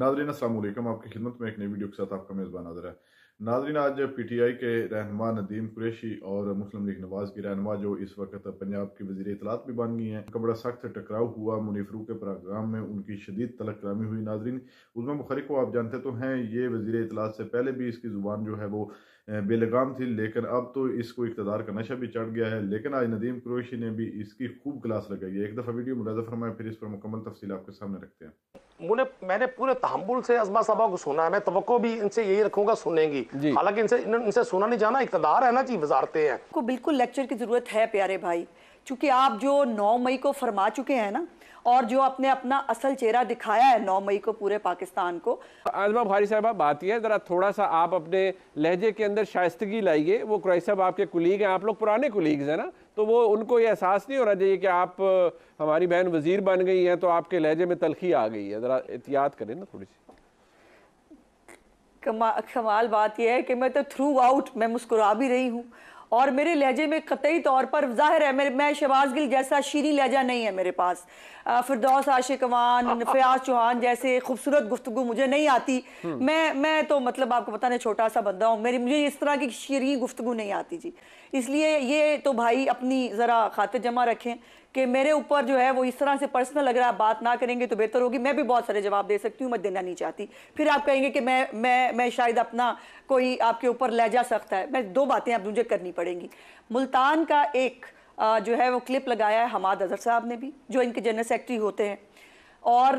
नाज़रीन अस्सलाम वालेकुम। आपकी खिदमत में एक नई वीडियो के साथ आपका मेज़बान नाज़र है। नाज़रीन, आज पीटीआई के रहनुमा नदीम कुरैशी और मुस्लिम लीग नवाज़ की रहनुमा जो इस वक्त पंजाब की वज़ीर इत्तलात भी बन गई हैं, उनका बड़ा सख्त टकराव हुआ। मुनीफ रू के प्रोग्राम में उनकी शदीद तलक कलामी हुई। नाज़रीन, उज़मा बुखारी को आप जानते तो हैं, ये वज़ीर इत्तलात से पहले भी इसकी ज़ुबान जो है वो बेलगाम थी, लेकिन अब तो इसको इक़्तिदार का नशा भी चढ़ गया है। लेकिन आज नदीम कुरैशी ने भी इसकी खूब क्लास लगाई है। एक दफ़ा वीडियो मुलाज़ा फरमाएं, फिर इस पर मुकम्मल तफसील आपके सामने रखते हैं। मैंने पूरे तहम्मुल से अज़मा साहबा को सुना है। मैं तवक्को भी इनसे यही रखूंगा, सुनेंगी। हालांकि इनसे सुना नहीं जाना, इक़्तिदार है ना जी, वजारतें हैं। को बिल्कुल लेक्चर की जरूरत है प्यारे भाई, क्योंकि आप जो 9 मई को फरमा चुके हैं ना, और जो आपने अपना असल चेहरा दिखाया है 9 मई को पूरे पाकिस्तान को। आज़मा बुखारी साहबा, बात यह है, ज़रा थोड़ा सा आप अपने लहजे के अंदर शाइस्तगी लाइए। वो कुरैशी साहब आपके कुलीग हैं, आप लोग पुराने कुलीग्स हैं ना, तो वो उनको ये एहसास नहीं होना चाहिए कि आप हमारी बहन वजीर बन गई हैं तो आपके लहजे में तलखी आ गई है। ज़रा एहतियात करें ना थोड़ी सी। कमाल बात यह है कि मैं तो थ्रू आउट मैं मुस्कुरा भी रही हूँ, और मेरे लहजे में कतई तौर पर जाहिर है मैं शहबाज गिल जैसा शीरी लहजा नहीं है मेरे पास। फिरदौस आशिकवान, फयाज चौहान जैसे खूबसूरत गुफ्तगू मुझे नहीं आती। मैं तो मतलब आपको पता नहीं छोटा सा बंदा हूँ, मुझे इस तरह की शीरी गुफ्तगू नहीं आती जी। इसलिए ये तो भाई अपनी ज़रा खातिर जमा रखें कि मेरे ऊपर जो है वो इस तरह से पर्सनल लग रहा है, बात ना करेंगे तो बेहतर होगी। मैं भी बहुत सारे जवाब दे सकती हूँ, मैं देना नहीं चाहती। फिर आप कहेंगे कि मैं शायद अपना कोई आपके ऊपर लहजा सख्त है। मैं दो बातें अब मुझे करनी पड़ेंगी। मुल्तान का एक जो है वो क्लिप लगाया है हमाद अजहर साहब ने भी, जो इनके जनरल सेक्रेटरी होते हैं, और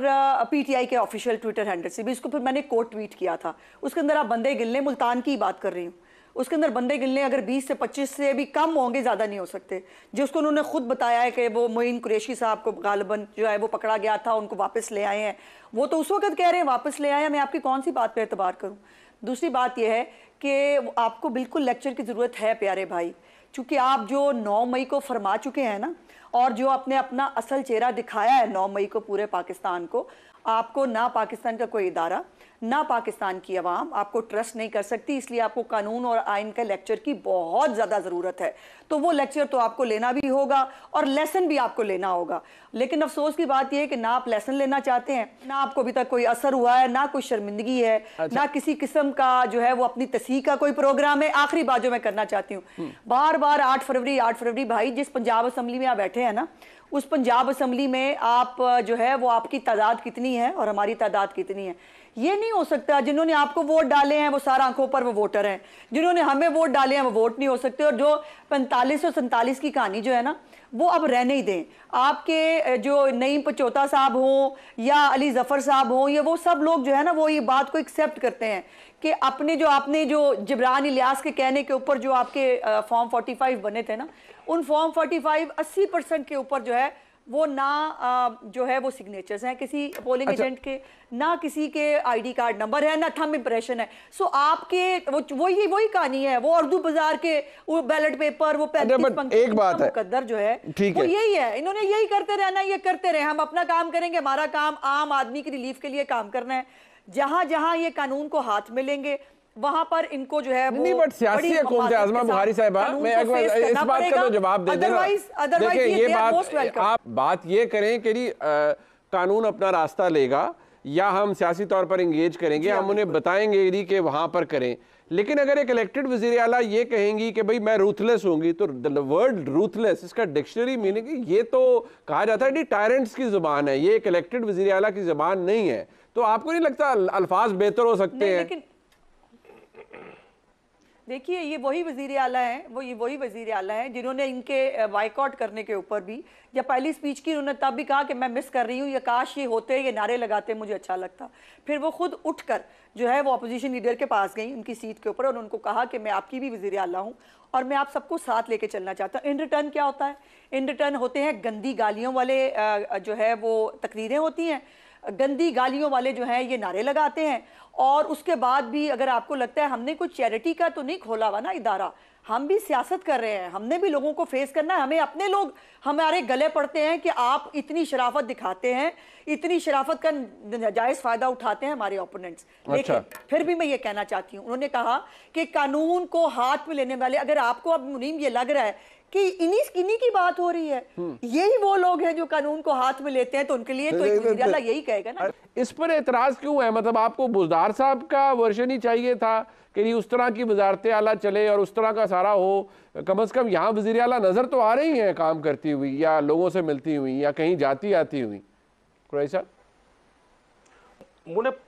पीटीआई के ऑफिशियल ट्विटर हैंडल से भी। इसको फिर मैंने कोट ट्वीट किया था। उसके अंदर आप बंदे गिनने, मुल्तान की बात कर रही हूँ, उसके अंदर बंदे गिनने अगर 20 से 25 से भी कम होंगे, ज़्यादा नहीं हो सकते। जिसको उन्होंने खुद बताया है कि वो मोइन कुरैशी साहब को गालिबन जो है वो पकड़ा गया था, उनको वापस ले आए हैं। वो तो उस वक्त कह रहे हैं वापस ले आए हैं, मैं आपकी कौन सी बात पर एतबार करूँ। दूसरी बात यह है कि आपको बिल्कुल लेक्चर की ज़रूरत है प्यारे भाई, क्योंकि आप जो 9 मई को फरमा चुके हैं ना, और जो आपने अपना असल चेहरा दिखाया है 9 मई को पूरे पाकिस्तान को, आपको ना पाकिस्तान का कोई इदारा ना पाकिस्तान की आवाम आपको ट्रस्ट नहीं कर सकती। इसलिए आपको कानून और आइन का लेक्चर की बहुत ज़्यादा ज़रूरत है। तो वो लेक्चर तो आपको लेना भी होगा और लेसन भी आपको लेना होगा। लेकिन अफसोस की बात यह है कि ना आप लेसन लेना चाहते हैं, ना आपको अभी तक कोई असर हुआ है, ना कोई शर्मिंदगी है। ना किसी किस्म का जो है वो अपनी तस्हीह का कोई प्रोग्राम है। आखिरी बात जो मैं करना चाहती हूँ, बार बार 8 फरवरी भाई, जिस पंजाब असम्बली में आप बैठे हैं ना, उस पंजाब असम्बली में आप जो है वो आपकी तादाद कितनी है और हमारी तादाद कितनी है, ये नहीं हो सकता। जिन्होंने आपको वोट डाले हैं वो सारा आंखों पर वो वोटर हैं, जिन्होंने हमें वोट डाले हैं वो वोट नहीं हो सकते। और जो 45 और 47 की कहानी जो है ना, वो अब रहने ही दें। आपके जो नईम पचौता साहब हों या अली जफर साहब हों, ये वो सब लोग जो है ना वो ये बात को एक्सेप्ट करते हैं कि आपने जो जिब्रान इलियास के कहने के ऊपर जो आपके फॉर्म 45 बने थे ना, उन फॉर्म 45 80% के ऊपर जो है वो ना जो है वो सिग्नेचर्स हैं किसी पोलिंग एजेंट के, ना किसी के आईडी कार्ड नंबर है, ना थंब इंप्रेशन है। सो आपके वही कहानी है। वो उर्दू बाजार के वो बैलेट पेपर, वो 35 पंक्ति का मुकद्दर जो है वो यही है। इन्होंने यही करते रहना, ये करते रहे। हम अपना काम करेंगे, हमारा काम आम आदमी की रिलीफ के लिए काम करना है। जहां जहां ये कानून को हाथ में लेंगे वहां पर इनको जो है नहीं, बट सियासी हुकूमत आज़मा बुखारी साहबा, मैं इस बात का तो जवाब दे देना। देखिए, ये बात ये करें कि कानून अपना रास्ता लेगा या हम सियासी तौर पर इंगेज करेंगे, हम उन्हें बताएंगे कि वहां पर करें। लेकिन अगर एक इलेक्टेड वज़ीर आला ये कहेंगी कि भाई मैं रूथलेस होंगी, तो द वर्ड रूथलेस, इसका डिक्शनरी मीनिंग ये तो कहा जाता है कि टायरेंट्स की जुबान है, ये एक इलेक्टेड वज़ीर आला की जुबान नहीं है। तो आपको नहीं लगता अल्फाज बेहतर हो सकते हैं? देखिए, ये वही वज़ीर आला हैं, वही वज़ीर आला हैं जिन्होंने इनके बाइकआउट करने के ऊपर भी, या पहली स्पीच की उन्होंने तब भी कहा कि मैं मिस कर रही हूँ, या काश ये होते, ये नारे लगाते मुझे अच्छा लगता। फिर वो खुद उठकर जो है वो अपोजिशन लीडर के पास गई उनकी सीट के ऊपर, और उनको कहा कि मैं आपकी भी वज़ीर आला हूँ और मैं आप सबको साथ लेके चलना चाहता हूँ। इन रिटर्न क्या होता है? इन रिटर्न होते हैं गंदी गालियों वाले जो है वो तकरीरें होती हैं, गंदी गालियों वाले जो हैं ये नारे लगाते हैं। और उसके बाद भी अगर आपको लगता है हमने कुछ चैरिटी का तो नहीं खोला हुआ ना इदारा, हम भी सियासत कर रहे हैं, हमने भी लोगों को फेस करना है। हमें अपने लोग हमारे गले पड़ते हैं कि आप इतनी शराफत दिखाते हैं, इतनी शराफत का नाजायज़ फ़ायदा उठाते हैं हमारे ओपोनेंट्स। लेकिन फिर भी मैं ये कहना चाहती हूँ, उन्होंने कहा कि कानून को हाथ में लेने वाले, अगर आपको अब मुनीम ये लग रहा है कि इन्हीं की बात हो रही है। यही वो लोग हैं जो कानून को हाथ में लेते हैं, तो उनके लिए तो एक वज़ीर आला यही कहेगा ना। इस पर एतराज क्यों है? मतलब आपको बुज़दार साहब का वर्जन ही चाहिए था कि उस तरह की वजारत आला चले और उस तरह का सारा हो। कम से कम यहाँ वज़ीर आला नजर तो आ रही हैं काम करती हुई, या लोगों से मिलती हुई, या कहीं जाती आती हुई। कुरैशी साहब,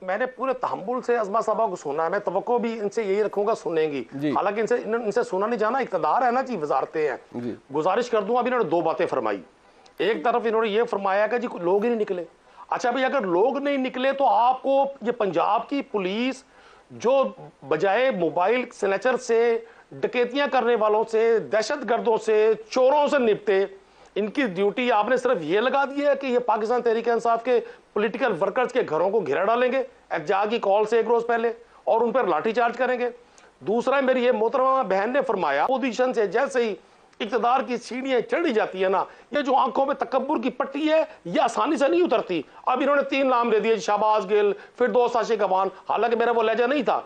मैंने पूरे तहम्मुल से अज़मा साहबा को सुना है, मैं तवक्को भी इनसे यही रखूंगा सुनेंगी। हालांकि इनसे सुना नहीं जाना, इक़्तिदार है ना जी, वजारतें हैं। गुजारिश कर दूंगा, अभी इन्होंने दो बातें फरमाई। एक तरफ इन्होंने ये फरमाया कि जी लोग ही नहीं निकले। अच्छा भाई, अगर लोग नहीं निकले तो आपको ये पंजाब की पुलिस जो बजाय मोबाइल स्नैचर से, डकैतियां करने वालों से, दहशतगर्दों से, चोरों से निपटे, इनकी ड्यूटी आपने सिर्फ ये लगा दी है कि ये पाकिस्तान तहरीक इंसाफ के पॉलिटिकल वर्कर्स के घरों को घेरा डालेंगे एहतजाज की कॉल से एक रोज पहले और उन पर लाठीचार्ज करेंगे। दूसरा, मेरी ये मोहतरमा बहन ने फरमाया, अपोजिशन से जैसे ही इक़्तिदार की सीढ़ियां चढ़ी जाती है ना, ये जो आंखों में तकब्बुर की पट्टी है ये आसानी से नहीं उतरती। अब इन्होंने 3 नाम दे दिए, शहबाज गिल, फिरदौस आशिक अवान, हालांकि मेरा वो लहजा नहीं था।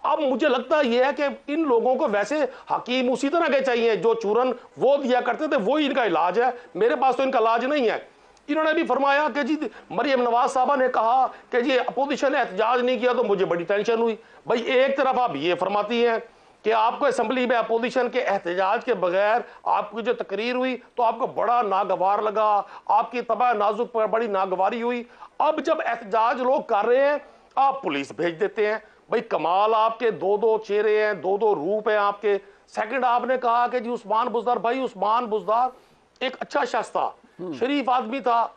अब मुझे लगता यह है कि इन लोगों को वैसे हकीम उसी तरह के चाहिए, जो चूरन वो दिया करते थे वही इनका इलाज है। मेरे पास तो इनका इलाज नहीं है। इन्होंने भी फरमाया कि जी मरियम नवाज साहबा ने कहा कि जी अपोजिशन ने एहतजाज नहीं किया तो मुझे बड़ी टेंशन हुई। भाई एक तरफ आप ये फरमाती हैं कि आपको असेंबली में अपोजिशन के एहतजाज के बगैर आपकी जो तकरीर हुई तो आपको बड़ा नागवार लगा, आपकी तबाह नाजुक पर बड़ी नागवारी हुई। अब जब एहतजाज लोग कर रहे हैं आप पुलिस भेज देते हैं। भाई कमाल, आपके 2-2 चेहरे हैं, 2-2 रूप हैं आपके। सेकंड, आपने कहा कि जी उस्मान बुज़दार, भाई उस्मान बुज़दार एक अच्छा शख्स था, शरीफ आदमी था,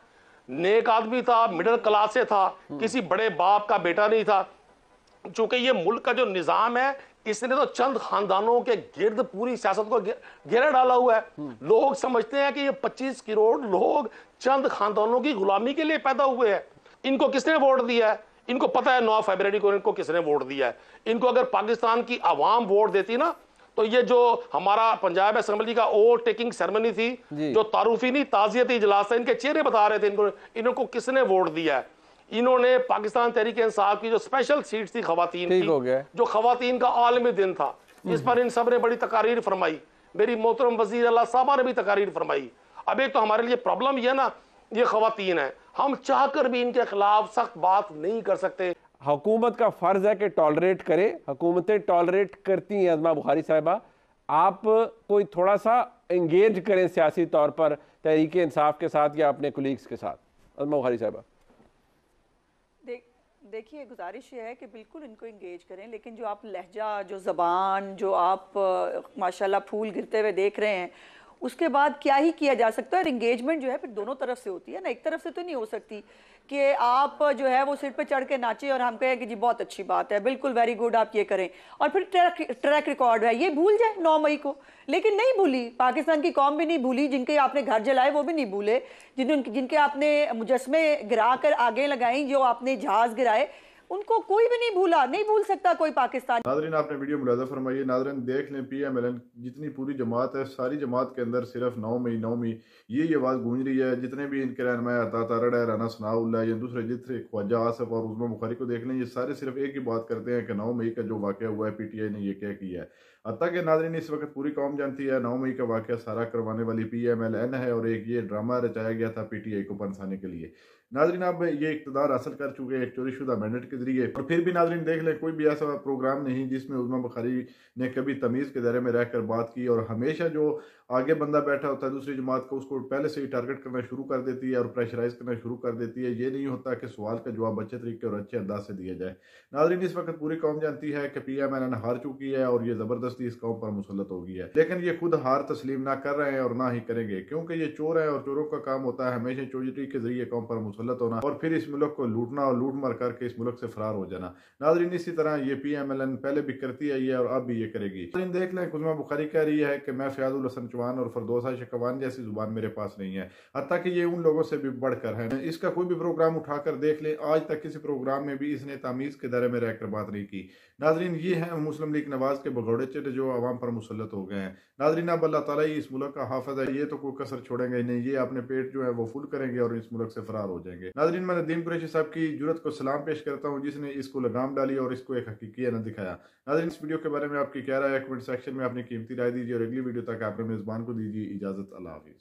नेक आदमी था, मिडिल क्लास से था, किसी बड़े बाप का बेटा नहीं था। चूंकि ये मुल्क का जो निजाम है इसने तो चंद खानदानों के गिर्द पूरी सियासत को घेरा डाला हुआ है। लोग समझते हैं कि ये 25 करोड़ लोग चंद खानदानों की गुलामी के लिए पैदा हुए हैं। इनको किसने वोट दिया है? इनको पता है 9 फरवरी को इनको किसने वोट दिया है। इनको अगर पाकिस्तान की आवाम वोट देती ना तो ये जो हमारा पंजाब असेंबली का ओवर टेकिंग सेरेमनी थी, जो तारुफी नहीं ताज़ियती इजलास था, इनके चेहरे बता रहे थे इनको किसने वोट दिया है। इन्होंने पाकिस्तान तहरीक इंसाफ की जो स्पेशल सीट थी खवातीन की, जो खवातीन का आलमी दिन था, इस पर इन सब ने बड़ी तकारीर फरमाई। मेरी मोहतरम वज़ीर आला साहबा ने भी तकारीर फरमाई। अब एक तो हमारे लिए प्रॉब्लम यह ना, ये खवातीन है, हम चाहकर भी इनके खिलाफ सख्त बात नहीं कर सकते। हुकूमत का फर्ज है कि टॉलरेट करे, हुकूमतें टॉलरेट करती हैं। अज़मा बुखारी साहिबा, आप कोई थोड़ा सा एंगेज करें सियासी तौर पर तहरीक इंसाफ के साथ या अपने कुलीग्स के साथ। अज़मा बुखारी साहिबा, देखिए गुजारिश ये है कि बिल्कुल इनको इंगेज करें, लेकिन जो आप लहजा, जो ज़बान, जो आप माशाल्लाह फूल गिरते हुए देख रहे हैं, उसके बाद क्या ही किया जा सकता है। और इंगेजमेंट जो है फिर दोनों तरफ से होती है ना, एक तरफ से तो नहीं हो सकती कि आप जो है वो सिर पे चढ़ के नाचे और हम कहें कि जी बहुत अच्छी बात है, बिल्कुल वेरी गुड, आप ये करें, और फिर ट्रैक रिकॉर्ड है ये भूल जाए 9 मई को। लेकिन नहीं भूली, पाकिस्तान की कौम भी नहीं भूली, जिनके आपने घर जलाए वो भी नहीं भूले, जिनके आपने मुजस्मे गिरा कर आगे लगाई, जो आपने जहाज गिराए, उनको कोई भी नहीं भूला, नहीं भूल सकता कोई पाकिस्तान। नाज़रीन, आपने वीडियो मुलाज़ा फरमाइए। नाज़रीन देख लें, PMLN जितनी पूरी जमात है, सारी जमात के अंदर सिर्फ 9 मई ये आवाज़ गूंज रही है। जितने भी इनके रहनुमा अता रड़ा, राना सनाउल्लाह या दूसरे जितने ख्वाजा आसफ और उस्मा बुखारी को देख लें, ये सारे सिर्फ एक ही बात करते हैं कि 9 मई का जो वाक़या हुआ है PTI ने ये क्या किया है। हत्ता कि नाज़रीन इस वक्त पूरी कौम जानती है 9 मई का वाक़या सारा करवाने वाली PMLN है और एक ये ड्रामा रचाया गया था PTI को पनसाने के लिए। नाज़रीन अब ये इक़्तिदार हासिल कर चुके हैं एक चोरीशुदा मैंडेट के जरिए, और फिर भी नाज़रीन देख लें कोई भी ऐसा प्रोग्राम नहीं जिसमें उस्मा बुखारी ने कभी तमीज़ के दायरे में रहकर बात की। और हमेशा जो आगे बंदा बैठा होता है दूसरी जमात को, उसको पहले से ही टारगेट करना शुरू कर देती है और प्रेशराइज करना शुरू कर देती है। ये नहीं होता कि सवाल का जवाब अच्छे तरीके और अच्छे अंदाज से दिया जाए। नाज़रीन इस वक्त पूरी कौम जानती है कि PMLN हार चुकी है और ये ज़बरदस्ती इस कौम पर मुसल्लत हो गई है, लेकिन ये खुद हार तस्लीम ना कर रहे हैं और ना ही करेंगे, क्योंकि ये चोर है और चोरों का काम होता है हमेशा चोरी के जरिए कौम पर मुसल्लत होना और फिर इस मुल्क को लूटना और लूट मार करके इस मुल्क से फरार हो जाना। नाज़रीन इसी तरह ये PMLN पहले भी करती आई है और अब भी ये करेगी। नाज़रीन देख लें, उस्मा बुखारी कह रही है कि मैं फ़याज़ुल हसन चौहान और फिरदौस आशिक अवान जैसी जुबान मेरे पास नहीं है, हत्ता कि ये उन लोगों से भी बढ़कर है। इसका कोई भी प्रोग्राम उठाकर देख ले, आज तक किसी प्रोग्राम में भी इसने तमीज़ के दायरे में रहकर बात नहीं की। नाज़रीन ये है मुस्लिम लीग नवाज के भगौड़े चिट जो आवाम पर मुसल्लत हो गए हैं। नाज़रीन अब अल्लाह ताला ही इस मुल्क का हाफ़िज़ है, ये तो कोई कसर छोड़ेंगे ही नहीं, ये अपने पेट जो है वो फुल करेंगे और इस मुल्क से फरार हो जाएंगे। जाएंगे। नाज़रीन, मैं नदीम कुरैशी साहब की जुर्रत को सलाम पेश करता हूँ जिसने इसको लगाम डाली और इसको एक हकीकी न दिखाया। नाज़रीन, इस वीडियो के बारे में आपकी क्या राय है? कमेंट सेक्शन में अपनी कीमती राय दीजिए और अगली वीडियो तक आप मेजबान को दीजिए इजाजत। अल्लाह हाफिज।